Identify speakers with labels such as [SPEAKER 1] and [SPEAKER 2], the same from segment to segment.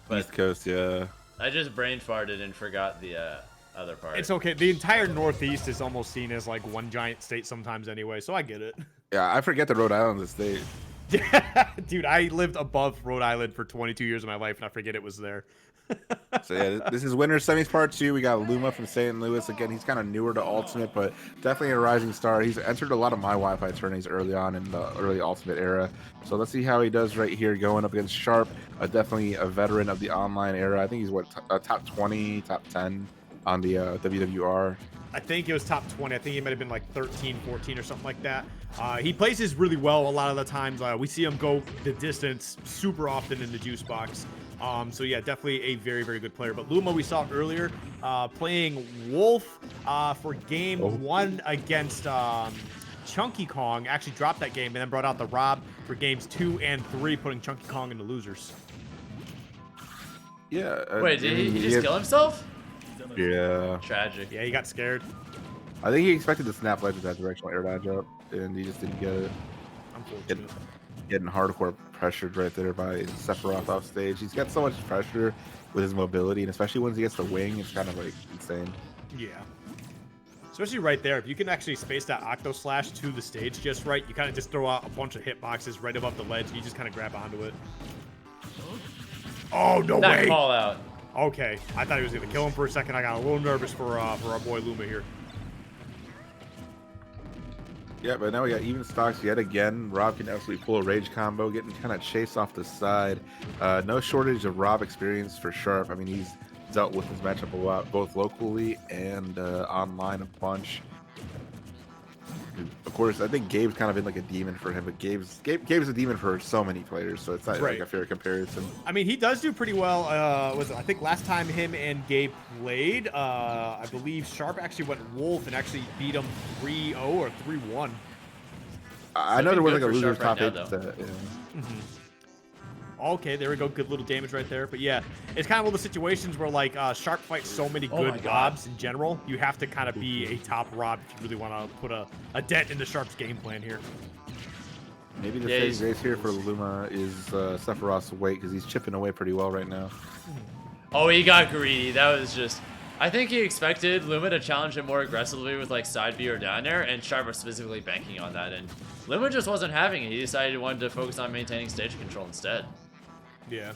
[SPEAKER 1] But
[SPEAKER 2] East Coast, yeah.
[SPEAKER 1] I just brain farted and forgot the other part.
[SPEAKER 3] It's okay. The entire Northeast is almost seen as like one giant state sometimes anyway, so I get it.
[SPEAKER 2] Yeah, I forget that Rhode Island's a state.
[SPEAKER 3] Dude, I lived above Rhode Island for 22 years of my life, and I forget it was there.
[SPEAKER 2] So yeah, this is Winter Semis Part 2. We got Luma from St. Louis. Again, he's kind of newer to Ultimate, but definitely a rising star. He's entered a lot of my Wi-Fi tourneys early on in the early Ultimate era. So let's see how he does right here going up against Sharp, definitely a veteran of the online era. I think he's what, top 20, top 10 on the WWR.
[SPEAKER 3] I think it was top 20. I think he might have been like 13, 14 or something like that. He plays this really well a lot of the times. We see him go the distance super often in the juice box. So yeah, definitely a very, very good player. But Luma, we saw earlier, playing Wolf for game 1 against Chunky Kong. Actually dropped that game and then brought out the Rob for games 2 and 3, putting Chunky Kong in the losers.
[SPEAKER 2] Yeah.
[SPEAKER 1] Wait, did he just kill himself?
[SPEAKER 2] Yeah.
[SPEAKER 1] Tragic.
[SPEAKER 3] Yeah, he got scared.
[SPEAKER 2] I think he expected to snap ledge with that directional air dodge up, and he just didn't get it.
[SPEAKER 3] Unfortunate.
[SPEAKER 2] Getting hardcore pressured right there by Sephiroth off stage. He's got so much pressure with his mobility, and especially once he gets the wing, it's kind of like insane.
[SPEAKER 3] Yeah. Especially right there, if you can actually space that Octo Slash to the stage just right, you kind of just throw out a bunch of hitboxes right above the ledge, and you just kind of grab onto it. Oh, no way!
[SPEAKER 1] That call out.
[SPEAKER 3] Okay, I thought he was going to kill him for a second. I got a little nervous for our boy Luma here.
[SPEAKER 2] Yeah, but now we got even stocks yet again. Rob can absolutely pull a rage combo, getting kind of chased off the side. No shortage of Rob experience for Sharp. I mean, he's dealt with his matchup a lot, both locally and online a bunch. Of course, I think Gabe's kind of been like a demon for him, but Gabe's a demon for so many players, so it's not like a fair comparison.
[SPEAKER 3] I mean, he does do pretty well. I think last time him and Gabe played, I believe Sharp actually went Wolf and actually beat him 3-0 or 3-1.
[SPEAKER 2] I know there was like a loser's top 8
[SPEAKER 1] right
[SPEAKER 2] set. Yeah.
[SPEAKER 3] Okay, there we go. Good little damage right there. But yeah, it's kind of one of the situations where like Sharp fights so many good Robs in general. You have to kind of be a top Rob if you really want to put a dent into Sharp's game plan here.
[SPEAKER 2] Maybe the saving grace here for Luma is Sephiroth's weight, because he's chipping away pretty well right now.
[SPEAKER 1] Oh, he got greedy. That was just... I think he expected Luma to challenge him more aggressively with like side B or down air, and Sharp was specifically banking on that, and Luma just wasn't having it. He decided he wanted to focus on maintaining stage control instead.
[SPEAKER 3] Yeah.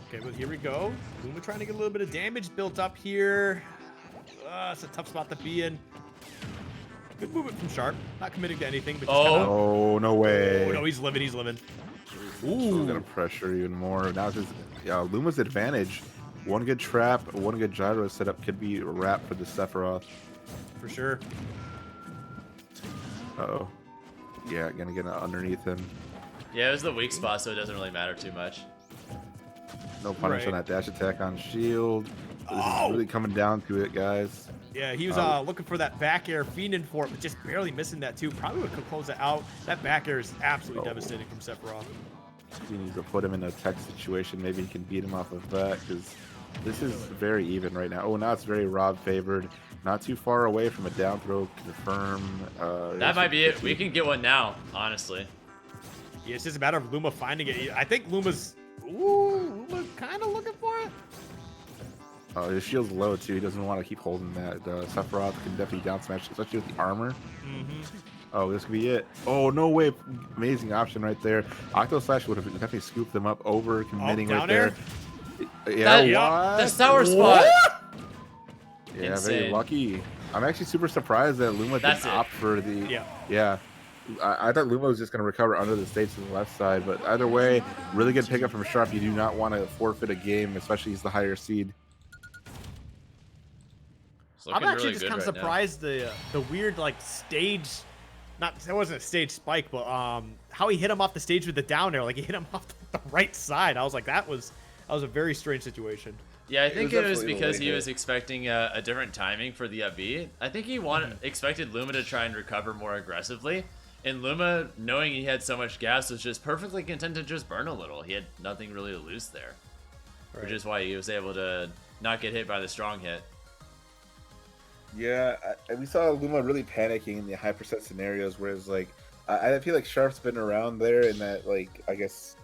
[SPEAKER 3] Okay, well, here we go. Luma trying to get a little bit of damage built up here. It's a tough spot to be in. Good movement from Sharp. Not committing to anything, but just kinda...
[SPEAKER 2] Oh, no way.
[SPEAKER 3] Oh, no, he's living, he's living.
[SPEAKER 2] Ooh. Gonna pressure even more. Now it's just, Luma's advantage. One good trap, one good gyro setup could be a wrap for the Sephiroth.
[SPEAKER 3] For sure.
[SPEAKER 2] Uh-oh. Yeah, gonna get underneath him.
[SPEAKER 1] Yeah, it was the weak spot, so it doesn't really matter too much.
[SPEAKER 2] No punish on that dash attack on shield. This is really coming down to it, guys.
[SPEAKER 3] Yeah, he was looking for that back air, fiending for it, but just barely missing that too. Probably would close it out. That back air is absolutely devastating from Sephiroth.
[SPEAKER 2] He needs to put him in a tech situation. Maybe he can beat him off of that, because this is very even right now. Oh, now it's very Rob favored. Not too far away from a down throw. Confirm.
[SPEAKER 1] That might be it. We can get one now, honestly.
[SPEAKER 3] Yeah, it's just a matter of Luma finding it. I think Luma's... Ooh, Luma kind of looking for it.
[SPEAKER 2] His shield's low, too. He doesn't want to keep holding that. Sephiroth can definitely down smash, especially with the armor. Oh, this could be it. Oh, no way. Amazing option right there. Octo Slash would have definitely scooped them up over, committing right there. Yeah,
[SPEAKER 1] the sour spot.
[SPEAKER 2] Yeah,
[SPEAKER 1] Insane.
[SPEAKER 2] very lucky. I'm actually super surprised that Luma didn't opt for the... Yeah. I thought Luma was just going to recover under the stage to the left side, but either way, really good pickup from Sharp. You do not want to forfeit a game, especially he's the higher seed.
[SPEAKER 3] I'm actually just kind of surprised the weird like stage, that wasn't a stage spike, but how he hit him off the stage with the down air, like he hit him off the right side. I was like, that was a very strange situation.
[SPEAKER 1] Yeah, I think it was because he was expecting a different timing for the B. I think he expected Luma to try and recover more aggressively. And Luma, knowing he had so much gas, was just perfectly content to just burn a little. He had nothing really to lose there. Which is why he was able to not get hit by the strong hit.
[SPEAKER 2] Yeah, we saw Luma really panicking in the high percent scenarios, whereas like I feel like Sharp's been around there in that, like, I guess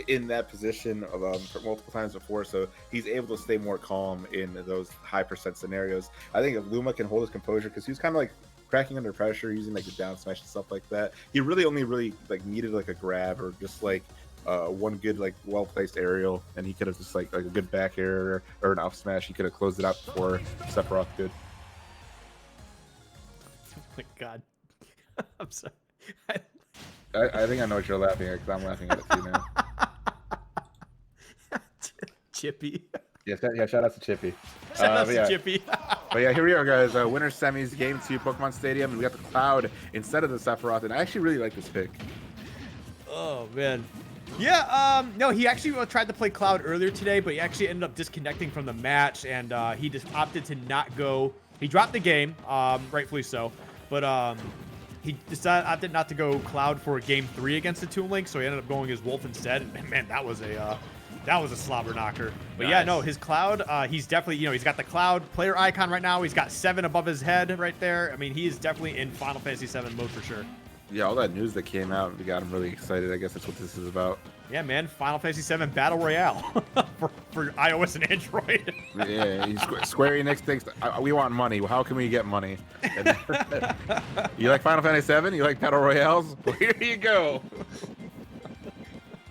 [SPEAKER 2] in that position for multiple times before, so he's able to stay more calm in those high percent scenarios. I think if Luma can hold his composure, because he was kind of like cracking under pressure, using like the down smash and stuff like that. He really like needed like a grab or just like one good like well placed aerial, and he could have just like a good back air or an up smash. He could have closed it out before Sephiroth could.
[SPEAKER 3] Oh my god. I'm sorry.
[SPEAKER 2] I think I know what you're laughing at, because I'm laughing at it too now.
[SPEAKER 3] Chippy.
[SPEAKER 2] Yeah, shout out to Chippy.
[SPEAKER 3] Shout out to
[SPEAKER 2] yeah.
[SPEAKER 3] Chippy.
[SPEAKER 2] But yeah, here we are, guys. Winter semis, game 2, Pokemon Stadium, and we got the Cloud instead of the Sephiroth, and I actually really like this pick.
[SPEAKER 3] Oh man. Yeah, no, he actually tried to play Cloud earlier today, but he actually ended up disconnecting from the match, and he just opted to not go. He dropped the game, rightfully so, but he opted not to go Cloud for game 3 against the Toon Link, so he ended up going as Wolf instead, and man, that was a slobber knocker. But
[SPEAKER 1] nice.
[SPEAKER 3] yeah, no, his Cloud, he's definitely, he's got the Cloud player icon right now. He's got 7 above his head right there. I mean, he is definitely in Final Fantasy 7 mode for sure.
[SPEAKER 2] Yeah, all that news that came out, we got him really excited. I guess that's what this is about.
[SPEAKER 3] Yeah, man, Final Fantasy 7 Battle Royale for iOS and Android.
[SPEAKER 2] Yeah, Square Enix thinks we want money. How can we get money? You like Final Fantasy 7? You like Battle Royales? Well, here you go.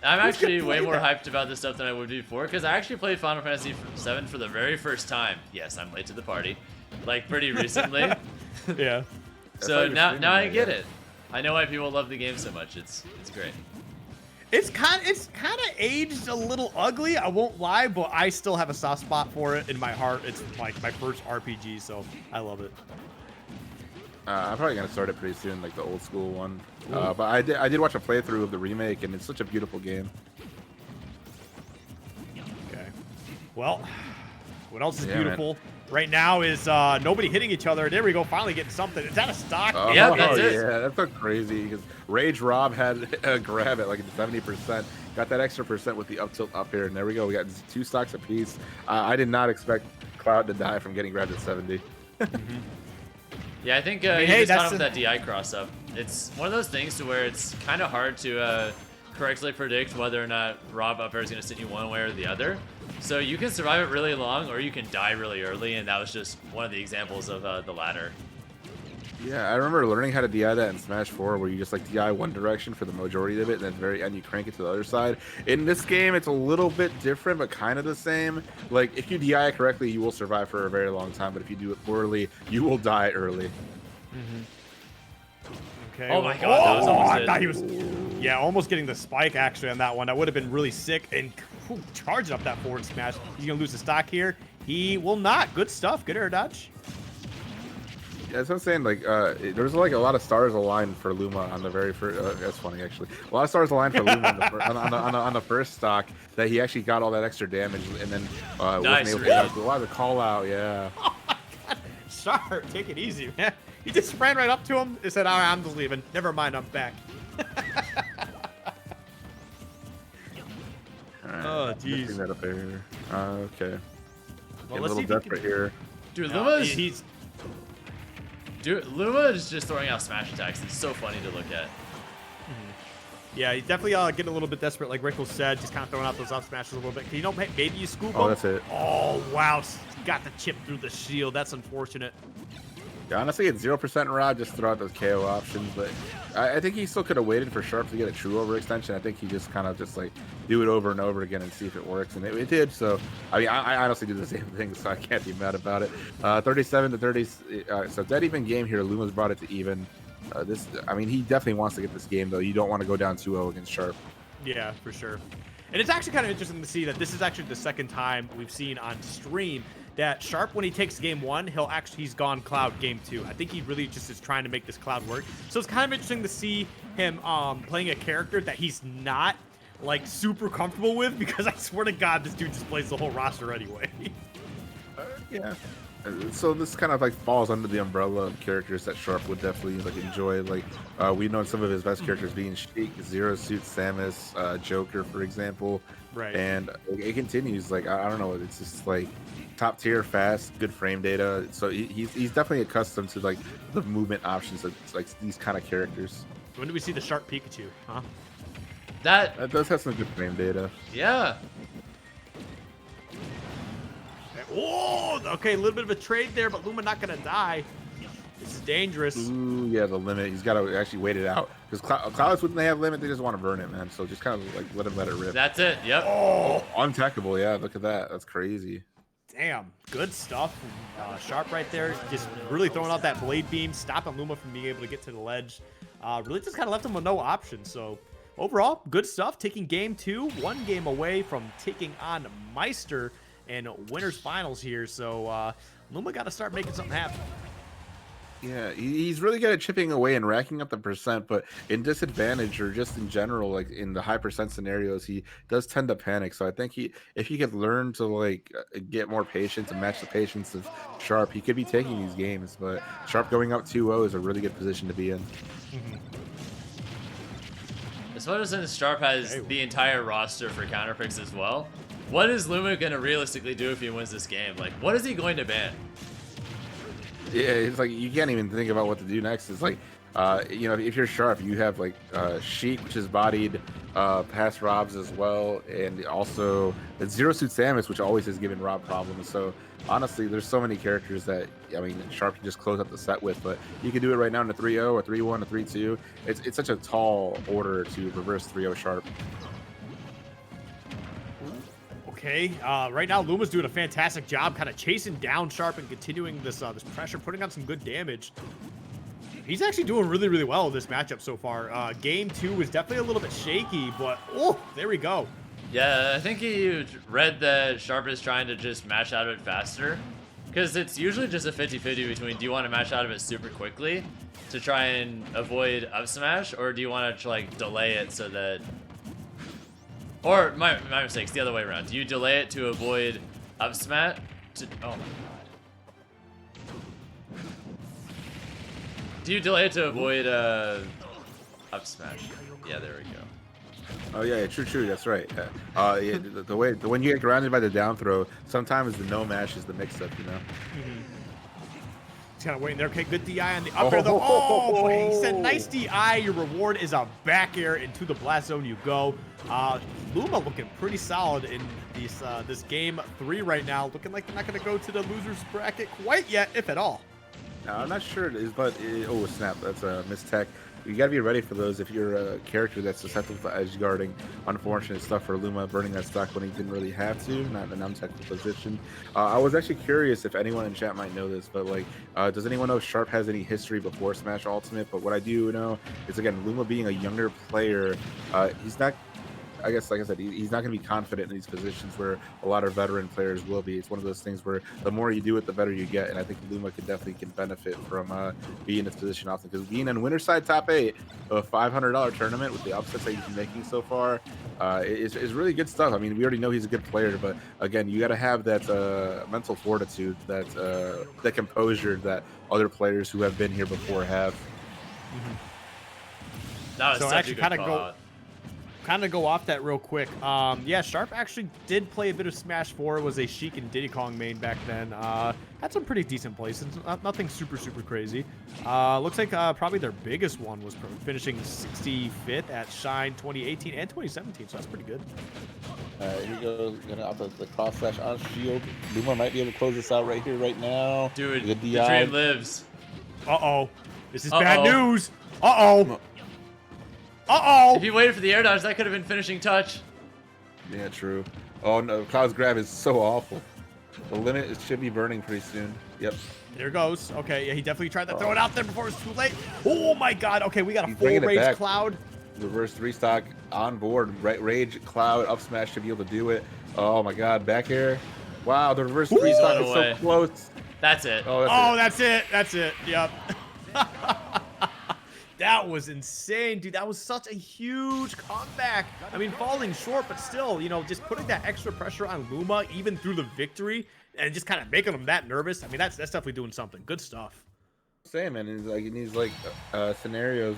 [SPEAKER 1] I'm actually way more hyped about this stuff than I would be before, because I actually played Final Fantasy 7 for the very first time. Yes, I'm late to the party. Like, pretty recently.
[SPEAKER 3] Yeah.
[SPEAKER 1] So now I get it. I know why people love the game so much. It's great.
[SPEAKER 3] It's kind of aged a little ugly, I won't lie, but I still have a soft spot for it in my heart. It's like my first RPG, so I love it.
[SPEAKER 2] I'm probably gonna start it pretty soon, like the old school one. But I did watch a playthrough of the remake, and it's such a beautiful game.
[SPEAKER 3] Okay. Well, what else is
[SPEAKER 2] Yeah,
[SPEAKER 3] beautiful right now is nobody hitting each other. There we go, finally getting something. Is that a stock?
[SPEAKER 1] Yeah, that's it.
[SPEAKER 2] Yeah, that's so crazy, because Rage Rob had a grab at like 70%. Got that extra percent with the up tilt up here, and there we go. We got 2 stocks apiece. I did not expect Cloud to die from getting grabbed at 70.
[SPEAKER 1] Yeah, I think he just caught up with that DI cross-up. It's one of those things to where it's kind of hard to correctly predict whether or not Rob up air is going to send you one way or the other. So you can survive it really long, or you can die really early, and that was just one of the examples of the latter.
[SPEAKER 2] Yeah, I remember learning how to DI that in Smash 4, where you just like DI one direction for the majority of it, and then at the very end you crank it to the other side. In this game, it's a little bit different, but kind of the same. Like, if you DI correctly, you will survive for a very long time, but if you do it poorly, you will die early.
[SPEAKER 3] Okay.
[SPEAKER 1] Oh my god, that was almost
[SPEAKER 3] I
[SPEAKER 1] it.
[SPEAKER 3] thought he was, yeah, almost getting the spike actually on that one. That would have been really sick. And charging up that forward smash. He's gonna lose the stock here. He will not. Good stuff. Good air dodge.
[SPEAKER 2] Yeah, that's what I'm saying. Like, there's like a lot of stars aligned for Luma on the very first. That's funny, actually. A lot of stars aligned for Luma on the first stock, that he actually got all that extra damage, and then
[SPEAKER 1] Nice,
[SPEAKER 2] wasn't able to. A lot of the call out, yeah.
[SPEAKER 3] Oh my god. Sharp, take it easy, man. He just ran right up to him and said, "All right, I'm just leaving. Never mind, I'm back." Oh, jeez.
[SPEAKER 2] Bring that up here. Okay.
[SPEAKER 3] Well,
[SPEAKER 2] Get a
[SPEAKER 3] let's
[SPEAKER 2] little
[SPEAKER 3] see if he
[SPEAKER 2] desperate
[SPEAKER 3] can...
[SPEAKER 2] here.
[SPEAKER 1] Dude,
[SPEAKER 3] he's
[SPEAKER 1] Luma is just throwing out smash attacks. It's so funny to look at.
[SPEAKER 3] Yeah, he's definitely getting a little bit desperate, like Rickles said, just kind of throwing out those up smashes a little bit. Can you maybe you scoop him?
[SPEAKER 2] Oh, that's it.
[SPEAKER 3] Oh, wow. Got the chip through the shield. That's unfortunate.
[SPEAKER 2] Yeah, honestly, it's 0% Rod, just throw out those KO options, but I think he still could have waited for Sharp to get a true overextension. I think he just kind of just like do it over and over again and see if it works, and it did. So, I mean, I honestly do the same thing, so I can't be mad about it. 37 to 30, so dead even game here. Luma's brought it to even. I mean, he definitely wants to get this game, though. You don't want to go down 2-0 against Sharp.
[SPEAKER 3] Yeah, for sure. And it's actually kind of interesting to see that this is actually the second time we've seen on stream that Sharp, when he takes game 1, he's gone Cloud game 2. I think he really just is trying to make this Cloud work. So it's kind of interesting to see him playing a character that he's not like super comfortable with, because I swear to God, this dude just plays the whole roster anyway.
[SPEAKER 2] Yeah. So this kind of like falls under the umbrella of characters that Sharp would definitely like enjoy. Like we know some of his best characters being Sheik, Zero Suit, Samus, Joker, for example.
[SPEAKER 3] Right.
[SPEAKER 2] And it continues. Like I don't know. It's just like top tier, fast, good frame data. So he's definitely accustomed to like the movement options of like these kind of characters.
[SPEAKER 3] When do we see the Sharp Pikachu? Huh?
[SPEAKER 2] That does have some good frame data.
[SPEAKER 1] Yeah.
[SPEAKER 3] Oh, okay, a little bit of a trade there, but Luma not gonna die. This is dangerous.
[SPEAKER 2] Ooh, yeah, the limit. He's got to actually wait it out. Because Clouds, when they have limit, they just want to burn it, man. So just kind of like let it rip.
[SPEAKER 1] That's it. Yep.
[SPEAKER 3] Oh,
[SPEAKER 2] Untechable, yeah. Look at that. That's crazy.
[SPEAKER 3] damn, good stuff. Sharp right there, just really throwing out that blade beam, stopping Luma from being able to get to the ledge. Really just kind of left him with no options. So overall, good stuff. Taking game 2, 1 game away from taking on Meister in winners finals here. So Luma got to start making something happen.
[SPEAKER 2] Yeah, he's really good at chipping away and racking up the percent, but in disadvantage or just in general, like in the high percent scenarios, he does tend to panic. So I think if he could learn to like get more patience and match the patience of Sharp, he could be taking these games. But Sharp going up 2-0 is a really good position to be in.
[SPEAKER 1] Especially since Sharp has the entire roster for counter picks as well. What is Luma going to realistically do if he wins this game? Like, what is he going to ban?
[SPEAKER 2] Yeah, it's like you can't even think about what to do next. It's like, you know, if you're Sharp, you have like Sheik, which is bodied past Robs as well, and also the Zero Suit Samus, which always has given Rob problems. So honestly, there's so many characters that I mean, Sharp can just close up the set with, but you can do it right now in a 3-0, a 3-1, a 3-2. It's such a tall order to reverse 3-0 Sharp.
[SPEAKER 3] Okay, right now Luma's doing a fantastic job kind of chasing down Sharp and continuing this this pressure, putting on some good damage. He's actually doing really, really well in this matchup so far. Game 2 was definitely a little bit shaky, but oh, there we go.
[SPEAKER 1] Yeah, I think he read that Sharp is trying to just mash out of it faster. Because it's usually just a 50-50 between do you want to mash out of it super quickly to try and avoid up smash, or do you want to like delay it so that... Or, my mistake, it's the other way around. Do you delay it to avoid up smash? Oh my god. Do you delay it to avoid up smash? Yeah, there we go.
[SPEAKER 2] Oh yeah, true. That's right. Yeah, when you get grounded by the down throw, sometimes the no mash is the mix-up, you know.
[SPEAKER 3] He's kind of waiting there. Okay, good DI on the up air though. Oh boy, he said nice DI. Your reward is a back air into the blast zone. You go. Luma looking pretty solid in this game 3 right now. Looking like they're not going to go to the losers bracket quite yet, if at all.
[SPEAKER 2] No, I'm not sure it is, but oh snap, that's a mistech. You gotta be ready for those if you're a character that's susceptible to edge guarding. Unfortunate stuff for Luma burning that stock when he didn't really have to, not in an untechnical position. I was actually curious if anyone in chat might know this, but like, does anyone know if Sharp has any history before Smash Ultimate? But what I do know is, again, Luma being a younger player, he's not, I guess, like I said, he's not going to be confident in these positions where a lot of veteran players will be. It's one of those things where the more you do it, the better you get. And I think Luma can benefit from being in this position often, because being in winner side top 8 of a $500 tournament with the upsets that he's been making so far is really good stuff. I mean, we already know he's a good player, but again, you got to have that mental fortitude, that composure that other players who have been here before have.
[SPEAKER 1] That was
[SPEAKER 3] So
[SPEAKER 1] such
[SPEAKER 3] actually
[SPEAKER 1] a good call out.
[SPEAKER 3] Kind of go off that real quick. Yeah, Sharp actually did play a bit of Smash 4. Was a Sheik and Diddy Kong main back then. Had some pretty decent places. Nothing super crazy. Looks like probably their biggest one was finishing 65th at Shine 2018 and 2017. So that's pretty good.
[SPEAKER 2] Here goes out the cross slash on shield. Luma might be able to close this out right here, right now.
[SPEAKER 1] Dude,
[SPEAKER 2] Good
[SPEAKER 1] the
[SPEAKER 2] DI.
[SPEAKER 1] dream lives.
[SPEAKER 3] Uh-oh. This is bad news. Uh-oh. Uh-oh.
[SPEAKER 1] If you waited for the air dodge, that could have been finishing touch.
[SPEAKER 2] Yeah, true. Oh no, Cloud's grab is so awful. The limit should be burning pretty soon. Yep.
[SPEAKER 3] There goes. Okay, yeah, he definitely tried to throw it out there before it was too late. Oh my god. Okay, we got a
[SPEAKER 2] He's
[SPEAKER 3] full
[SPEAKER 2] bringing it
[SPEAKER 3] Rage
[SPEAKER 2] back.
[SPEAKER 3] Cloud.
[SPEAKER 2] Reverse 3-stock on board. Rage Cloud up smash to be able to do it. Oh my god, back air. Wow, the reverse 3-stock is
[SPEAKER 1] away.
[SPEAKER 2] so close.
[SPEAKER 1] That's it.
[SPEAKER 2] Oh,
[SPEAKER 3] That's it. That's it. Yep. That was insane, dude. That was such a huge comeback. I mean, falling short, but still, you know, just putting that extra pressure on Luma, even through the victory, and just kind of making him that nervous. I mean, that's definitely doing something. Good stuff.
[SPEAKER 2] Same, man. In these scenarios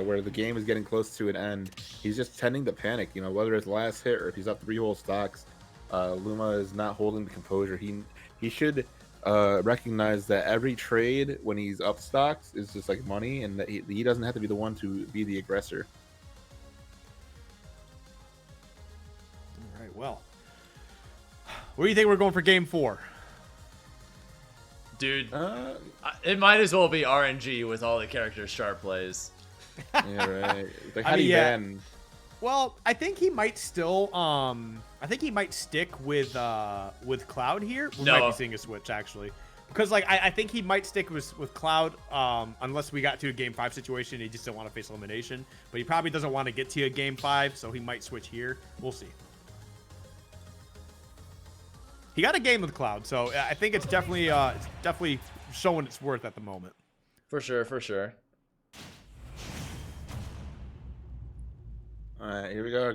[SPEAKER 2] where the game is getting close to an end, he's just tending to panic. You know, whether it's last hit or if he's up 3 whole stocks, Luma is not holding the composure. He should recognize that every trade when he's up stocks is just like money, and that he doesn't have to be the one to be the aggressor.
[SPEAKER 3] Where do you think we're going for game 4?
[SPEAKER 1] Dude, it might as well be RNG with all the characters Sharp plays.
[SPEAKER 2] Yeah, right. Like, how do you ban?
[SPEAKER 3] Well, I think he might still. I think he might stick with Cloud here. We might be seeing a switch actually, because like I think he might stick with Cloud unless we got to a game 5 situation. He just don't want to face elimination, but he probably doesn't want to get to a game 5, so he might switch here. We'll see. He got a game with Cloud, so I think it's definitely showing its worth at the moment.
[SPEAKER 1] For sure, for sure.
[SPEAKER 2] All right, here we go.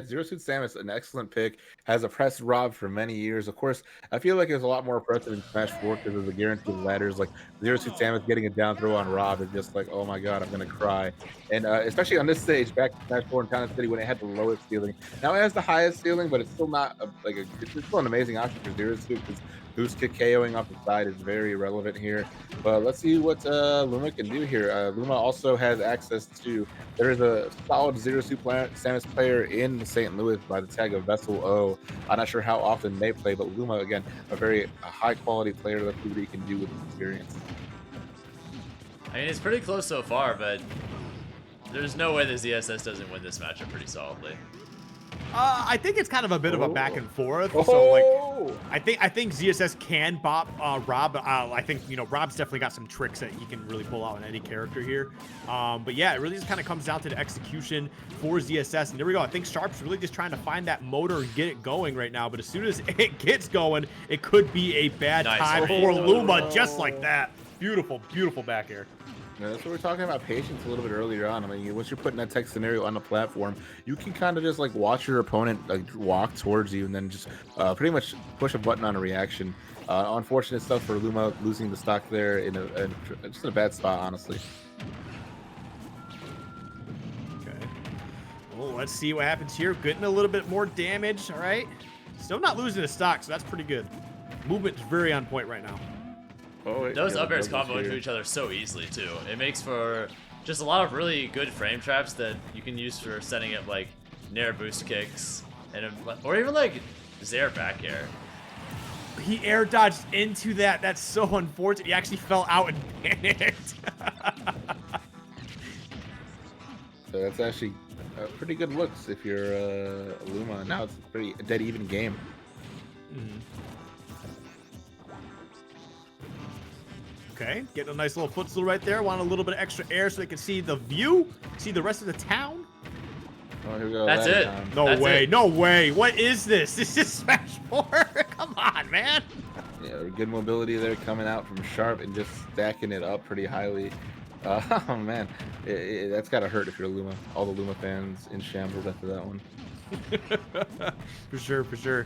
[SPEAKER 2] Zero Suit Samus, an excellent pick. Has oppressed Rob for many years. Of course, I feel like it's a lot more oppressive in Smash 4 because of the guaranteed ladders. Like Zero Suit Samus getting a down throw on Rob is just like, oh my god, I'm gonna cry. And especially on this stage, back to Smash 4 in Town City when it had the lowest ceiling. Now it has the highest ceiling, but it's still not it's still an amazing option for Zero Suit because boost kick KOing off the side is very relevant here. But let's see what Luma can do here. Luma also has access to. There is a solid Zero Suit Samus player in St. Louis by the tag of Vessel O. I'm not sure how often they play, but Luma, again, a high quality player. Let's see what he can do with his experience.
[SPEAKER 1] I mean, it's pretty close so far, but there's no way the ZSS doesn't win this matchup pretty solidly.
[SPEAKER 3] I think it's kind of a bit of a back and forth. So like, I think ZSS can bop Rob. I think Rob's definitely got some tricks that he can really pull out in any character here. But yeah, it really just kind of comes down to the execution for ZSS. And there we go. I think Sharp's really just trying to find that motor and get it going right now. But as soon as it gets going, it could be a bad time for Luma, just like that. Beautiful, beautiful back air.
[SPEAKER 2] Yeah, that's what we're talking about, patience a little bit earlier on. I mean, once you're putting that tech scenario on the platform, you can kind of just like watch your opponent like walk towards you and then just pretty much push a button on a reaction. Unfortunate stuff for Luma losing the stock there just in a bad spot, honestly.
[SPEAKER 3] Okay. Well, let's see what happens here. Getting a little bit more damage. All right. Still not losing the stock, so that's pretty good. Movement is very on point right now.
[SPEAKER 1] Those up airs combo into each other so easily too. It makes for just a lot of really good frame traps that you can use for setting up like Nair boost kicks or even like Zair back air.
[SPEAKER 3] He air dodged into that. That's so unfortunate. He actually fell out and panicked.
[SPEAKER 2] So that's actually pretty good looks if you're Luma. Now it's a pretty dead even game.
[SPEAKER 3] Mm-hmm. Okay, getting a nice little footstool right there. Want a little bit of extra air so they can see the view, see the rest of the town.
[SPEAKER 2] Oh, here we go.
[SPEAKER 1] That's it.
[SPEAKER 3] No way, no way. What is this? This is Smash 4? Come on, man.
[SPEAKER 2] Yeah, good mobility there coming out from Sharp and just stacking it up pretty highly. Oh, man. That's got to hurt if you're Luma. All the Luma fans in shambles after that one.
[SPEAKER 3] For sure, for sure.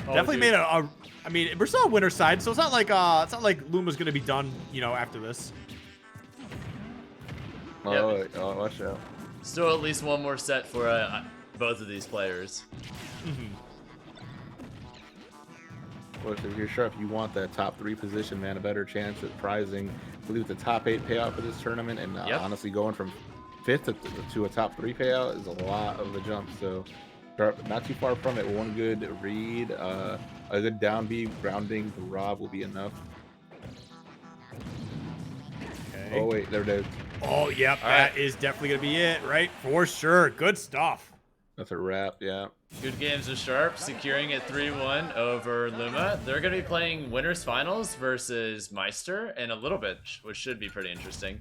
[SPEAKER 1] Oh,
[SPEAKER 3] Definitely
[SPEAKER 1] dude.
[SPEAKER 3] made I mean, we're still on winner's side, so it's not like Luma's gonna be done, after this.
[SPEAKER 2] Oh, watch out.
[SPEAKER 1] Still at least one more set for both of these players.
[SPEAKER 3] Mm-hmm.
[SPEAKER 2] Of course, if you're Sharp, you want that top 3 position, man. A better chance at prizing. I believe the top 8 payout for this tournament, and honestly, going from 5th to a top 3 payout is a lot of a jump. So Sharp, not too far from it. One good read, a good down B grounding to Rob will be enough.
[SPEAKER 3] Okay.
[SPEAKER 2] Oh wait, there it is.
[SPEAKER 3] Oh yep, that is definitely gonna be it, right? For sure. Good stuff.
[SPEAKER 2] That's a wrap, yeah.
[SPEAKER 1] Good games with Sharp, securing it 3-1 over Luma. They're going to be playing winners finals versus Meister in a little bit, which should be pretty interesting.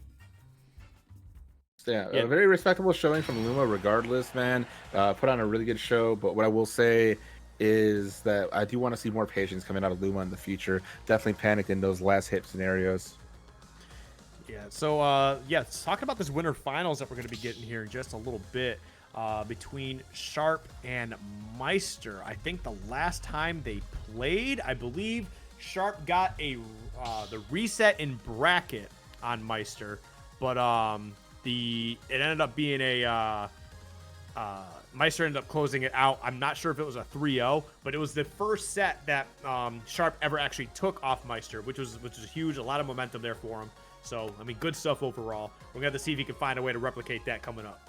[SPEAKER 2] Yeah, a very respectable showing from Luma regardless, man. Put on a really good show, but what I will say is that I do want to see more patience coming out of Luma in the future. Definitely panicked in those last hit scenarios.
[SPEAKER 3] Yeah, so let's talk about this winter finals that we're going to be getting here in just a little bit. Between Sharp and Meister. I think the last time they played, I believe Sharp got the reset in bracket on Meister, but it ended up being Meister ended up closing it out. I'm not sure if it was a 3-0, but it was the first set that Sharp ever actually took off Meister, which was huge. A lot of momentum there for him. So I mean, good stuff overall. We're gonna have to see if he can find a way to replicate that coming up.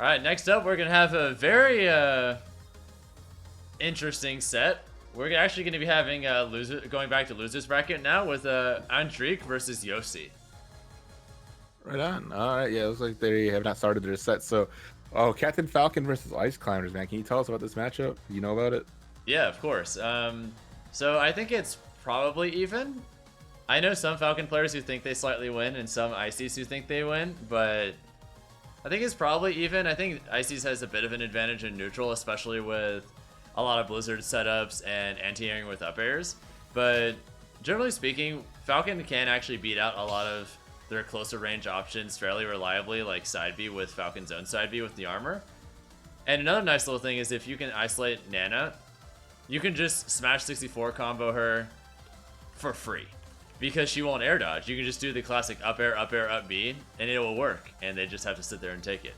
[SPEAKER 1] All right, next up, we're gonna have a very interesting set. We're actually gonna be having going back to losers bracket now with Andrik versus Yossi.
[SPEAKER 2] Right on. All right, yeah, it looks like they have not started their set. So, oh, Captain Falcon versus Ice Climbers, man. Can you tell us about this matchup? You know about it?
[SPEAKER 1] Yeah, of course. So I think it's probably even. I know some Falcon players who think they slightly win and some Ices who think they win, but I think it's probably even. I think Ices has a bit of an advantage in neutral, especially with a lot of Blizzard setups and anti-airing with up airs. But generally speaking, Falcon can actually beat out a lot of their closer range options fairly reliably, like side B with Falcon's own side B with the armor. And another nice little thing is if you can isolate Nana, you can just smash 64 combo her for free. Because she won't air dodge. You can just do the classic up air, up B, and it will work. And they just have to sit there and take it.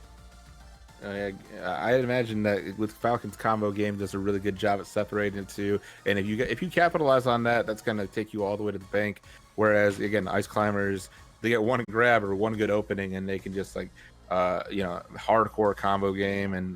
[SPEAKER 2] I imagine that with Falcon's combo game does a really good job at separating the two, and if you capitalize on that, that's gonna take you all the way to the bank. Whereas again, Ice Climbers, they get one grab or one good opening, and they can just like hardcore combo game and